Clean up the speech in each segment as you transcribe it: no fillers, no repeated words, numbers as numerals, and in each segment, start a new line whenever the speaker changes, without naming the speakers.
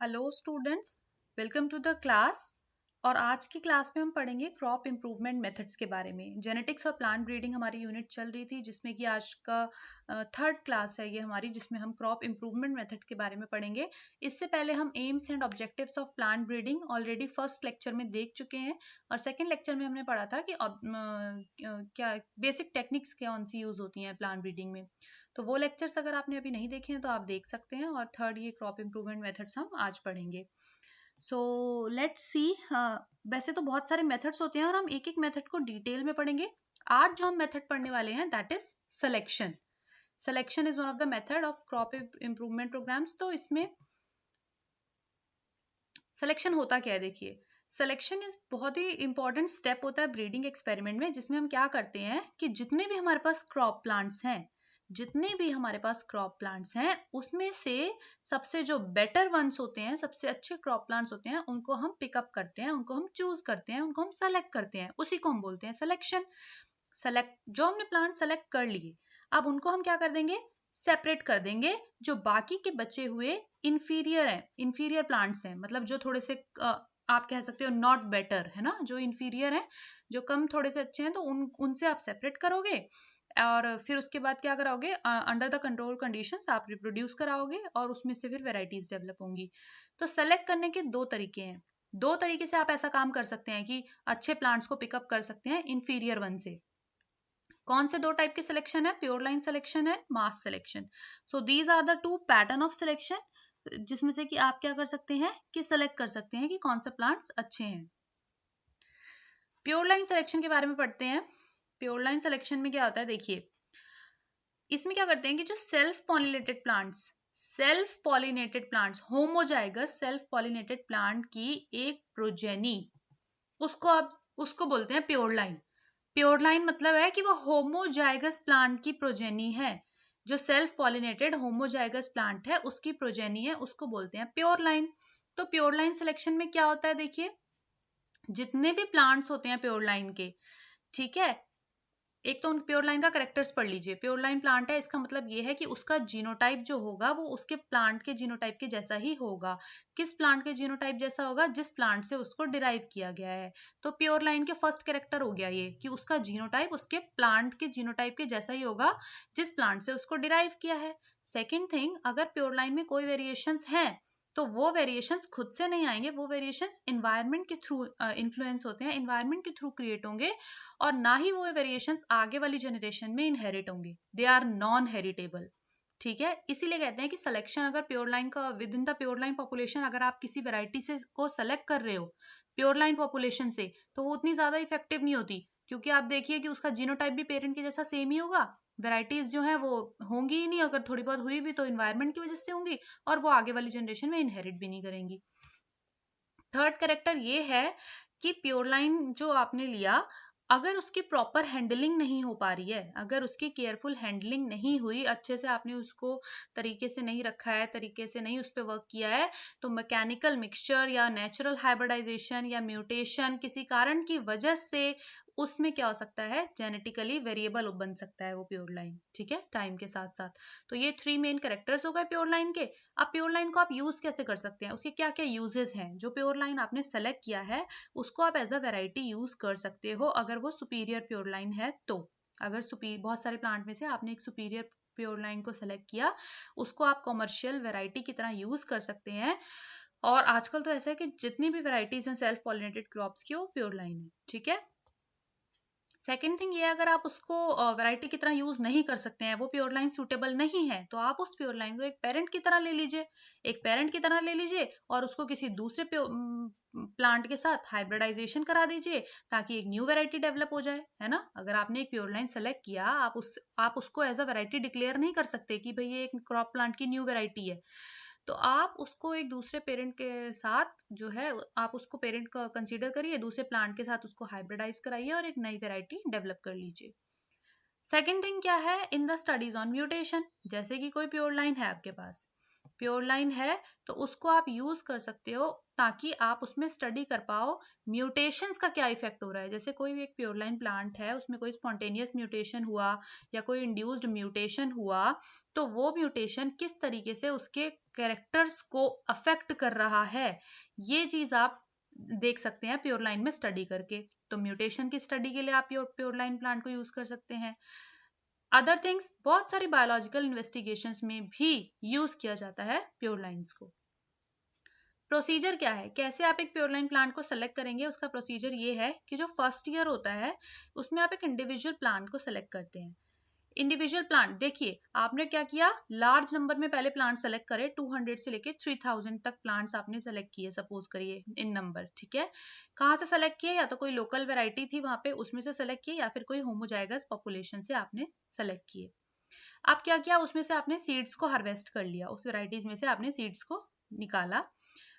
Hello students, welcome to the class. और आज की क्लास में हम पढ़ेंगे क्रॉप इम्प्रूवमेंट मेथड्स के बारे में। जेनेटिक्स और प्लांट ब्रीडिंग हमारी यूनिट चल रही थी, जिसमें कि आज का थर्ड क्लास है ये हमारी, जिसमें हम क्रॉप इम्प्रूवमेंट मेथड के बारे में पढ़ेंगे। इससे पहले हम AIIMS and objectives of plant breeding already first lecture में देख चुके हैं, और सेकेंड लेक्चर में हमने पढ़ा था कि क्या बेसिक टेक्निक्स कौन सी यूज होती हैं प्लांट ब्रीडिंग में। तो वो लेक्चर्स अगर आपने अभी नहीं देखे हैं तो आप देख सकते हैं। और थर्ड ये क्रॉप इम्प्रूवमेंट मेथड्स हम आज पढ़ेंगे। So let's see. वैसे तो बहुत सारे मेथड्स होते हैं और हम एक एक मेथड को डिटेल में पढ़ेंगे। आज जो हम मेथड पढ़ने वाले हैं that is selection. Selection is one of the method of crop improvement programs. तो इसमें सिलेक्शन होता क्या है, देखिए। सिलेक्शन इज बहुत ही इंपॉर्टेंट स्टेप होता है ब्रीडिंग एक्सपेरिमेंट में, जिसमें हम क्या करते हैं कि जितने भी हमारे पास क्रॉप प्लांट्स हैं उसमें से सबसे जो बेटर वंस होते हैं, सबसे अच्छे क्रॉप प्लांट्स होते हैं, उनको हम पिकअप करते हैं, उनको हम चूज करते हैं, उनको हम सेलेक्ट करते हैं। उसी को हम बोलते हैं सिलेक्शन। सेलेक्ट जो हमने प्लांट सेलेक्ट कर लिए, अब उनको हम क्या कर देंगे, सेपरेट कर देंगे। जो बाकी के बचे हुए इंफीरियर प्लांट्स हैं, मतलब जो थोड़े से आप कह सकते हो नॉट बेटर है ना, जो इंफीरियर है, जो कम थोड़े से अच्छे हैं, तो उनसे आप सेपरेट करोगे। और फिर उसके बाद क्या कराओगे, अंडर द कंट्रोल कंडीशंस आप रिप्रोड्यूस कराओगे, और उसमें से फिर वेराइटीज डेवलप होंगी। तो सेलेक्ट करने के दो तरीके हैं। दो तरीके से आप ऐसा काम कर सकते हैं कि अच्छे प्लांट्स को पिकअप कर सकते हैं इंफीरियर वन से। कौन से दो टाइप के सिलेक्शन है, प्योर लाइन सिलेक्शन है, mass selection. So these are the two pattern of selection, जिसमें से कि आप क्या कर सकते हैं कि सिलेक्ट कर सकते हैं कि कौन से प्लांट्स अच्छे हैं। प्योर लाइन सिलेक्शन के बारे में पढ़ते हैं। प्योर लाइन सिलेक्शन में क्या होता है, देखिए। इसमें क्या करते हैं कि जो self pollinated homozygous self pollinated plant की एक प्रोजेनी, उसको बोलते हैं प्योर लाइन। प्योर लाइन मतलब है कि वो होमोजाइगस प्लांट की प्रोजेनी है। जो सेल्फ पॉलिनेटेड होमोजाइगस प्लांट है उसकी प्रोजेनी है, उसको बोलते हैं प्योर लाइन। तो प्योर लाइन सिलेक्शन में क्या होता है, देखिए। जितने भी प्लांट्स होते हैं प्योर लाइन के, ठीक है, एक तो उन प्योर लाइन का कैरेक्टर्स पढ़ लीजिए। प्योर लाइन प्लांट है, इसका मतलब ये है कि उसका जीनोटाइप जो होगा वो उसके प्लांट के जीनोटाइप के जैसा ही होगा। किस प्लांट के जीनोटाइप जैसा होगा, जिस प्लांट से उसको डिराइव किया गया है। तो प्योर लाइन के फर्स्ट कैरेक्टर हो गया ये कि उसका जीनोटाइप उसके प्लांट के जीनोटाइप के जैसा ही होगा जिस प्लांट से उसको डिराइव किया है। सेकेंड थिंग, अगर प्योर लाइन में कोई वेरिएशंस हैं तो वो वेरिएशंस खुद से नहीं आएंगे, वो वेरिएशंस एनवायरनमेंट के थ्रू इन्फ्लुएंस होते हैं, एनवायरनमेंट के थ्रू क्रिएट होंगे। और ना ही वो वेरिएशंस आगे वाली जनरेशन में इनहेरिट होंगे, दे आर नॉन हेरिटेबल। ठीक है, इसीलिए कहते हैं कि सिलेक्शन अगर प्योर लाइन का with in the pure line population, अगर आप किसी वेराइटी से को सेलेक्ट कर रहे हो प्योर लाइन पॉपुलेशन से, तो वो उतनी ज्यादा इफेक्टिव नहीं होती, क्योंकि आप देखिए कि उसका जीनोटाइप भी पेरेंट के जैसा सेम ही होगा। वेराइटीज जो है वो होंगी ही नहीं, अगर थोड़ी बहुत हुई भी तो इन्वायरमेंट की वजह से होंगी, और वो आगे वाली जनरेशन में इनहेरिट भी नहीं करेंगी। थर्ड कैरेक्टर ये है कि प्योर लाइन जो आपने लिया, अगर उसकी प्रॉपर हैंडलिंग नहीं हो पा रही है, अगर उसकी केयरफुल हैंडलिंग नहीं हुई, अच्छे से आपने उसको तरीके से नहीं रखा है, तरीके से नहीं उस पर वर्क किया है, तो मैकेनिकल मिक्सचर या नेचुरल हाइब्रिडाइजेशन या म्यूटेशन किसी कारण की वजह से उसमें क्या हो सकता है, जेनेटिकली वेरिएबल बन सकता है वो प्योर लाइन। ठीक है, टाइम के साथ साथ। तो ये थ्री मेन कैरेक्टर्स हो गए प्योर लाइन के। अब प्योर लाइन को आप यूज कैसे कर सकते हैं, उसके क्या क्या यूजेस हैं। जो प्योर लाइन आपने सेलेक्ट किया है उसको आप एज अ वेराइटी यूज कर सकते हो, अगर वो सुपीरियर प्योर लाइन है तो। अगर बहुत सारे प्लांट में से आपने एक सुपीरियर प्योर लाइन को सेलेक्ट किया, उसको आप कॉमर्शियल वेराइटी की तरह यूज कर सकते हैं। और आजकल तो ऐसा है कि जितनी भी वेराइटीज हैं सेल्फ पॉलिनेटेड क्रॉप्स की, वो प्योर लाइन है। ठीक है, सेकेंड थिंग ये, अगर आप उसको वैरायटी की तरह यूज नहीं कर सकते हैं, वो प्योर लाइन सूटेबल नहीं है, तो आप उस प्योर लाइन को एक पेरेंट की तरह ले लीजिए। एक पेरेंट की तरह ले लीजिए और उसको किसी दूसरे प्लांट के साथ हाइब्रिडाइजेशन करा दीजिए, ताकि एक न्यू वैरायटी डेवलप हो जाए, है ना। अगर आपने एक प्योर लाइन सेलेक्ट किया, आप उसको एज अ वैरायटी डिक्लेयर नहीं कर सकते कि भाई ये एक क्रॉप प्लांट की न्यू वैरायटी है। तो आप उसको एक दूसरे पेरेंट के साथ जो है, आप उसको पेरेंट का कंसीडर करिए, दूसरे प्लांट के साथ उसको हाइब्रिडाइज कराइए और एक नई वैरायटी डेवलप कर लीजिए। सेकेंड थिंग क्या है, in the studies on mutation, जैसे कि कोई प्योर लाइन है आपके पास, प्योर लाइन है तो उसको आप यूज कर सकते हो ताकि आप उसमें स्टडी कर पाओ म्यूटेशंस का क्या इफेक्ट हो रहा है। जैसे कोई भी एक प्योर लाइन प्लांट है, उसमें कोई स्पॉन्टेनियस म्यूटेशन हुआ या कोई इंड्यूस्ड म्यूटेशन हुआ, तो वो म्यूटेशन किस तरीके से उसके कैरेक्टर्स को अफेक्ट कर रहा है, ये चीज आप देख सकते हैं प्योर लाइन में स्टडी करके। तो म्यूटेशन की स्टडी के लिए आप प्योर लाइन प्लांट को यूज कर सकते हैं। अदर थिंग्स, बहुत सारी बायोलॉजिकल इन्वेस्टिगेशंस में भी यूज किया जाता है प्योर लाइन्स को। प्रोसीजर क्या है, कैसे आप एक प्योर लाइन प्लांट को सेलेक्ट करेंगे, उसका प्रोसीजर ये है कि जो फर्स्ट ईयर होता है उसमें आप एक इंडिविजुअल प्लांट को सेलेक्ट करते हैं। इंडिविजुअल प्लांट, देखिए आपने क्या किया, लार्ज नंबर में पहले प्लांट सेलेक्ट करे, 200 से लेके 3000 तक प्लांट्स आपने सेलेक्ट किए, सपोज करिए इन नंबर, ठीक है। कहाँ से सेलेक्ट किए, या तो कोई लोकल वेराइटी थी वहां पे उसमें से सेलेक्ट किए, या फिर कोई होमोजाइगस पॉपुलेशन से आपने सेलेक्ट किए। अब क्या किया, उसमें से आपने सीड्स को हार्वेस्ट कर लिया, उस वेराइटीज में से आपने सीड्स को निकाला।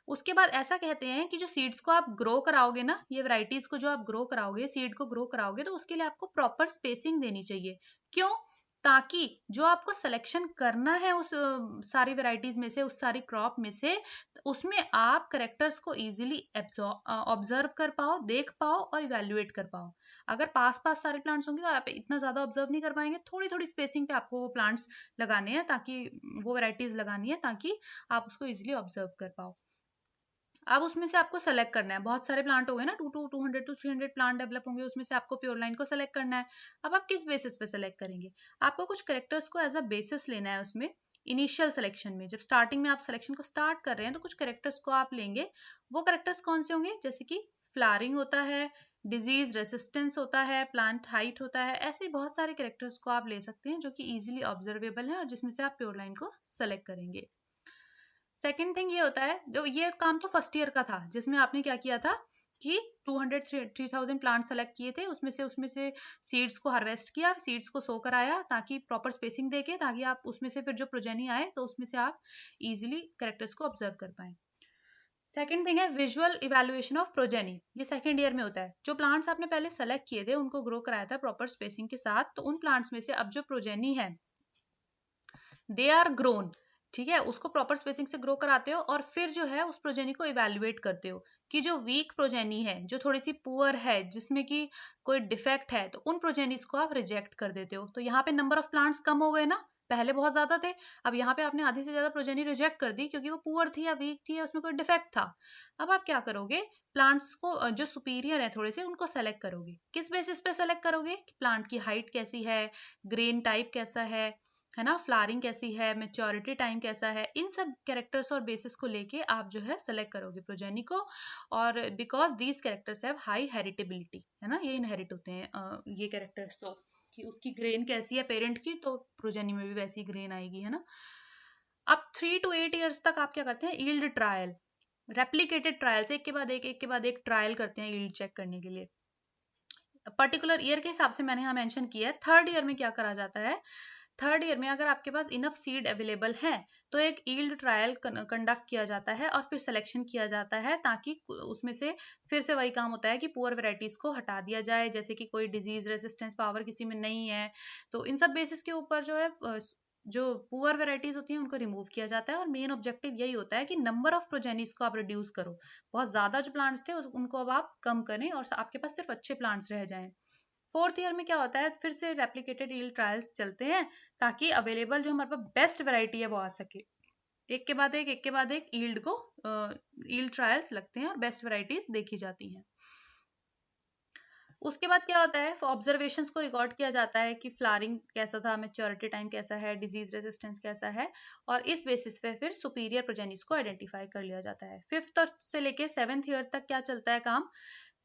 उसके बाद ऐसा कहते हैं कि जो सीड्स को आप ग्रो कराओगे ना, ये वैरायटीज को जो आप ग्रो कराओगे, सीड को ग्रो कराओगे, तो उसके लिए आपको प्रॉपर स्पेसिंग देनी चाहिए। क्यों, ताकि जो आपको सिलेक्शन करना है उस सारी वैरायटीज में से, उस सारी क्रॉप में से, उसमें आप करेक्टर्स को इजीली ऑब्जर्व कर पाओ, देख पाओ और इवेल्युएट कर पाओ। अगर पास पास सारे प्लांट्स होंगे तो आप इतना ज्यादा ऑब्जर्व नहीं कर पाएंगे, थोड़ी थोड़ी स्पेसिंग पे आपको वो प्लांट्स लगाने हैं, ताकि वो वैरायटीज लगानी है ताकि आप उसको इजीली ऑब्जर्व कर पाओ। अब उसमें से आपको सेलेक्ट करना है, बहुत सारे प्लांट हो गए ना, 200 to 300 प्लांट डेवलप होंगे, उसमें से आपको प्योर लाइन को सेलेक्ट करना है। अब आप किस बेसिस पे सेलेक्ट करेंगे, आपको कुछ करेक्टर्स को एज अ बेसिस लेना है उसमें। इनिशियल सिलेक्शन में, जब स्टार्टिंग में आप सिलेक्शन को स्टार्ट कर रहे हैं, तो कुछ करेक्टर्स को आप लेंगे। वो करेक्टर्स कौन से होंगे, जैसे कि फ्लावरिंग होता है, डिजीज रेसिस्टेंस होता है, प्लांट हाइट होता है, ऐसे बहुत सारे करेक्टर्स को आप ले सकते हैं जो कि इजीली ऑब्जर्वेबल है और जिसमें से आप प्योर लाइन को सेलेक्ट करेंगे। सेकेंड थिंग ये होता है, जो ये काम तो फर्स्ट ईयर का था, जिसमें आपने क्या किया था कि 200-3000 प्लांट सेलेक्ट किए थे, उसमें से सीड्स को हार्वेस्ट किया, सीड्स को सो कर आया ताकि प्रॉपर स्पेसिंग देके, ताकि आप उसमें से फिर जो प्रोजेनी आए तो उसमें से आप इजीली कैरेक्टर्स को ऑब्जर्व कर पाए। सेकेंड थिंग है विजुअल इवेल्युएशन ऑफ प्रोजेनी, ये सेकेंड ईयर में होता है। जो प्लांट्स आपने पहले सेलेक्ट किए थे, उनको ग्रो कराया था प्रॉपर स्पेसिंग के साथ, तो उन प्लांट्स में से अब जो प्रोजेनी है दे आर ग्रोन, ठीक है, उसको प्रॉपर स्पेसिंग से ग्रो कराते हो और फिर जो है उस प्रोजेनी को इवेल्युएट करते हो कि जो वीक प्रोजेनी है, जो थोड़ी सी पुअर है, जिसमें कि कोई डिफेक्ट है, तो उन प्रोजेनीज को आप रिजेक्ट कर देते हो। तो यहाँ पे नंबर ऑफ प्लांट्स कम हो गए ना, पहले बहुत ज्यादा थे, अब यहाँ पे आपने आधी से ज्यादा प्रोजेनी रिजेक्ट कर दी क्योंकि वो पुअर थी या वीक थी या उसमें कोई डिफेक्ट था। अब आप क्या करोगे, प्लांट्स को जो सुपीरियर है थोड़े से, उनको सेलेक्ट करोगे। किस बेसिस पे सेलेक्ट करोगे, प्लांट की हाइट कैसी है, ग्रेन टाइप कैसा है ना, फ्लावरिंग कैसी है, मेच्योरिटी टाइम कैसा है, इन सब कैरेक्टर्स और बेसिस को लेके आप जो है सेलेक्ट करोगे प्रोजेनी को। और because these characters have high heritability, है ना, ये इनहेरिट होते हैं ये कैरेक्टर्स, तो कि उसकी ग्रेन कैसी है पेरेंट की, तो प्रोजेनी में भी वैसी ग्रेन आएगी, है ना। अब 3 to 8 ईयर्स तक आप क्या करते हैं, ईल्ड ट्रायल, रेप्लिकेटेड ट्रायल्स, एक के बाद एक ट्रायल करते हैं ईल्ड चेक करने के लिए। पर्टिकुलर ईयर के हिसाब से मैंने यहाँ मेंशन किया है। थर्ड ईयर में क्या करा जाता है, थर्ड ईयर में अगर आपके पास इनफ सीड अवेलेबल है तो एक ईल्ड ट्रायल कंडक्ट किया जाता है और फिर सिलेक्शन किया जाता है, ताकि उसमें से फिर से वही काम होता है कि पुअर वेराइटीज को हटा दिया जाए, जैसे कि कोई डिजीज रेसिस्टेंस पावर किसी में नहीं है, तो इन सब बेसिस के ऊपर जो है जो पुअर वेराइटीज होती हैं उनको रिमूव किया जाता है। और मेन ऑब्जेक्टिव यही होता है कि नंबर ऑफ प्रोजेनिस को आप रिड्यूस करो, बहुत ज्यादा जो प्लांट्स थे उनको अब आप कम करें और आपके पास सिर्फ अच्छे प्लांट्स रह जाएं। फोर्थ ईयर में क्या होता है, फिर से रेप्लिकेटेड ईल्ड ट्रायल्स चलते हैं ताकि अवेलेबल जो हमारे पास बेस्ट वैरायटी है वो आ सके। एक के बाद एक ईल्ड ट्रायल्स लगते हैं और बेस्ट वैरायटीज देखी जाती हैं। उसके बाद क्या होता है, ऑब्जर्वेशंस को रिकॉर्ड किया जाता है कि फ्लावरिंग कैसा था, मैच्योरिटी टाइम कैसा है, डिजीज रेजिस्टेंस कैसा है, और इस बेसिस पे फिर सुपीरियर प्रोजेनिस को आइडेंटिफाई कर लिया जाता है। फिफ्थ से लेके 7th ईयर तक क्या चलता है काम,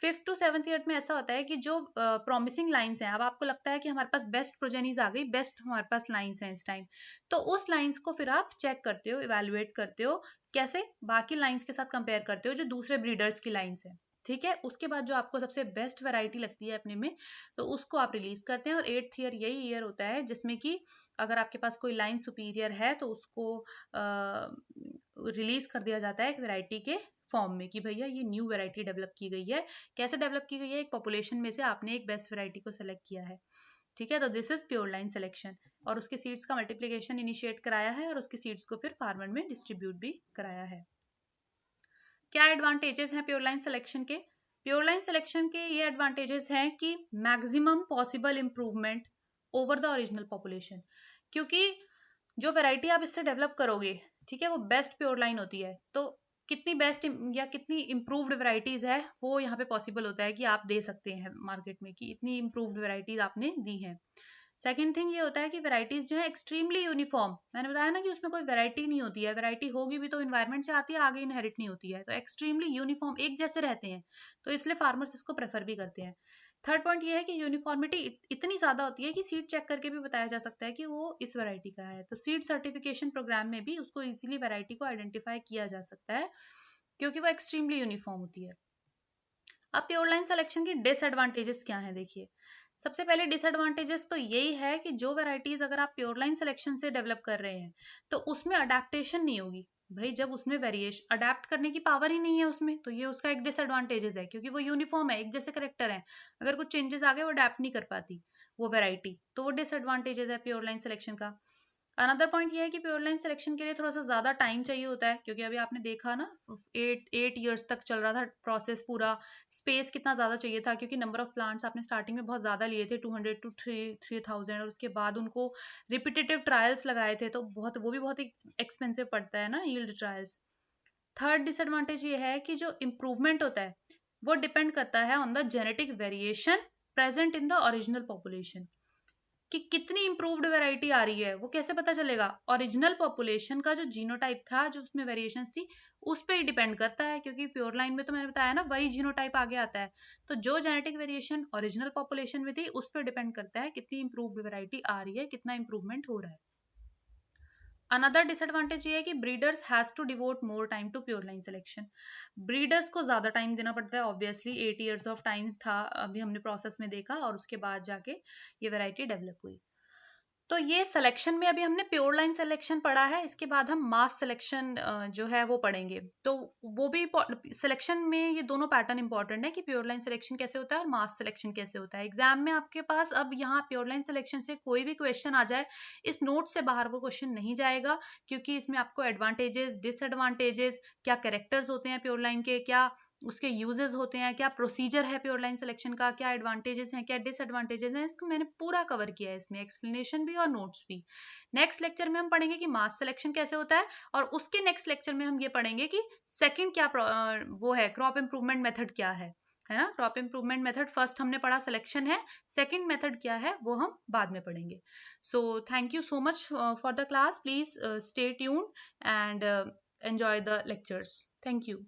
5th to 7th ईयर में ऐसा होता है कि जो प्रॉमिसिंग लाइंस हैं, अब आपको लगता है कि हमारे पास बेस्ट प्रोजेनीज आ गई, बेस्ट हमारे पास लाइंस हैं इस टाइम, तो उस लाइंस को फिर आप चेक करते हो, इवेल्युएट करते हो, कैसे, बाकी लाइंस के साथ कंपेयर करते हो जो दूसरे ब्रीडर्स की लाइंस हैं, ठीक है। उसके बाद जो आपको सबसे बेस्ट वैरायटी लगती है अपने में, तो उसको आप रिलीज करते हैं। और 8th ईयर यही ईयर होता है जिसमें कि अगर आपके पास कोई लाइन सुपीरियर है तो उसको रिलीज कर दिया जाता है एक वैरायटी के फॉर्म में कि भैया ये न्यू वैरायटी डेवलप की गई है। कैसे डेवलप की गई है, एक पॉपुलेशन में से आपने एक बेस्ट वैरायटी को सेलेक्ट किया है, ठीक है, तो this is pure line selection, और उसके सीड्स का मल्टीप्लिकेशन इनिशिएट कराया है और उसके सीड्स को फिर फार्मर में डिस्ट्रीब्यूट भी कराया है। क्या एडवांटेजेस हैं प्योर लाइन सिलेक्शन के? प्योर लाइन सिलेक्शन के ये एडवांटेजेस हैं कि maximum possible improvement over the original population, क्योंकि जो वैरायटी आप इससे डेवलप करोगे, ठीक है, वो बेस्ट प्योर लाइन होती है, तो कितनी बेस्ट या कितनी इम्प्रूव्ड वैरायटीज है वो यहाँ पे पॉसिबल होता है कि आप दे सकते हैं मार्केट में, कि इतनी इम्प्रूव्ड वैरायटीज आपने दी हैं। सेकेंड थिंग ये होता है कि वैरायटीज जो है एक्सट्रीमली यूनिफॉर्म, मैंने बताया ना कि उसमें कोई वैरायटी नहीं होती है, वैरायटी होगी भी तो इन्वायरमेंट से आती है, आगे इनहेरिट नहीं होती है, तो एक्सट्रीमली यूनिफॉर्म एक जैसे रहते हैं, तो इसलिए फार्मर्स इसको प्रेफर भी करते हैं। थर्ड पॉइंट ये है कि यूनिफॉर्मिटी इतनी ज्यादा होती है कि सीड चेक करके भी बताया जा सकता है कि वो इस वैरायटी का है, तो सीड सर्टिफिकेशन प्रोग्राम में भी उसको इजीली वैरायटी को आइडेंटिफाई किया जा सकता है क्योंकि वो एक्सट्रीमली यूनिफॉर्म होती है। अब प्योर लाइन सिलेक्शन की डिसएडवांटेजेस क्या है, देखिए सबसे पहले डिसएडवांटेजेस तो यही है कि जो वैरायटीज अगर आप प्योर लाइन सिलेक्शन से डेवलप कर रहे हैं तो उसमें अडेप्टेशन नहीं होगी, भाई जब उसमें वेरिएशन अडेप्ट करने की पावर ही नहीं है उसमें, तो ये उसका एक डिसएडवांटेजेस है, क्योंकि वो यूनिफॉर्म है, एक जैसे करेक्टर है, अगर कुछ चेंजेस आ गए वो अडेप्ट नहीं कर पाती वो वैरायटी, तो वो डिसएडवांटेजेस है प्योर लाइन सिलेक्शन का। अनदर पॉइंट ये है कि प्योर लाइन सिलेक्शन के लिए थोड़ा सा ज्यादा टाइम चाहिए होता है, क्योंकि अभी आपने देखा ना 8 ईयर्स तक चल रहा था प्रोसेस पूरा, स्पेस कितना ज्यादा चाहिए था, क्योंकि नंबर ऑफ प्लांट्स आपने स्टार्टिंग में बहुत ज्यादा लिए थे 200 to 3000, और उसके बाद उनको रिपीटेटिव ट्रायल्स लगाए थे, तो वो भी बहुत एक्सपेंसिव पड़ता है ना यील्ड ट्रायल्स। थर्ड डिसएडवांटेज ये है कि जो इम्प्रूवमेंट होता है वो डिपेंड करता है on the genetic variation present in the original population, कि कितनी इंप्रूव्ड वैरायटी आ रही है वो कैसे पता चलेगा, ओरिजिनल पॉपुलेशन का जो जीनोटाइप था, जो उसमें वेरिएशंस थी, उस पर ही डिपेंड करता है, क्योंकि प्योर लाइन में तो मैंने बताया ना वही जीनोटाइप आगे आता है, तो जो जेनेटिक वेरिएशन ओरिजिनल पॉपुलेशन में थी उस पर डिपेंड करता है कितनी इंप्रूव्ड वैरायटी आ रही है, कितना इंप्रूवमेंट हो रहा है। अनदर डिसएडवांटेज ये है कि breeders has to devote more time to pure line selection, breeders को ज्यादा टाइम देना पड़ता है, ऑब्वियसली 8 ईयर्स ऑफ टाइम था अभी हमने प्रोसेस में देखा, और उसके बाद जाके ये वैरायटी डेवलप हुई। तो ये सिलेक्शन में अभी हमने प्योर लाइन सिलेक्शन पढ़ा है, इसके बाद हम मास सिलेक्शन जो है वो पढ़ेंगे, तो वो भी सिलेक्शन में ये दोनों पैटर्न इंपॉर्टेंट है कि प्योर लाइन सिलेक्शन कैसे होता है और मास सिलेक्शन कैसे होता है। एग्जाम में आपके पास अब यहाँ प्योर लाइन सिलेक्शन से कोई भी क्वेश्चन आ जाए, इस नोट से बाहर वो क्वेश्चन नहीं जाएगा, क्योंकि इसमें आपको एडवांटेजेस डिसएडवांटेजेस, क्या कैरेक्टर्स होते हैं प्योर लाइन के, क्या उसके यूजेस होते हैं, क्या प्रोसीजर है प्योर लाइन सिलेक्शन का, क्या एडवांटेजेस हैं, क्या डिसएडवांटेजेस हैं, इसको मैंने पूरा कवर किया है इसमें, एक्सप्लेनेशन भी और नोट्स भी। नेक्स्ट लेक्चर में हम पढ़ेंगे कि मास सिलेक्शन कैसे होता है, और उसके नेक्स्ट लेक्चर में हम ये पढ़ेंगे कि सेकंड क्या वो है, क्रॉप इंप्रूवमेंट मेथड क्या है ना, क्रॉप इंप्रूवमेंट मेथड फर्स्ट हमने पढ़ा सिलेक्शन है, सेकंड मेथड क्या है वो हम बाद में पढ़ेंगे। So thank you so much for the class, please stay tuned and enjoy the lectures. Thank you.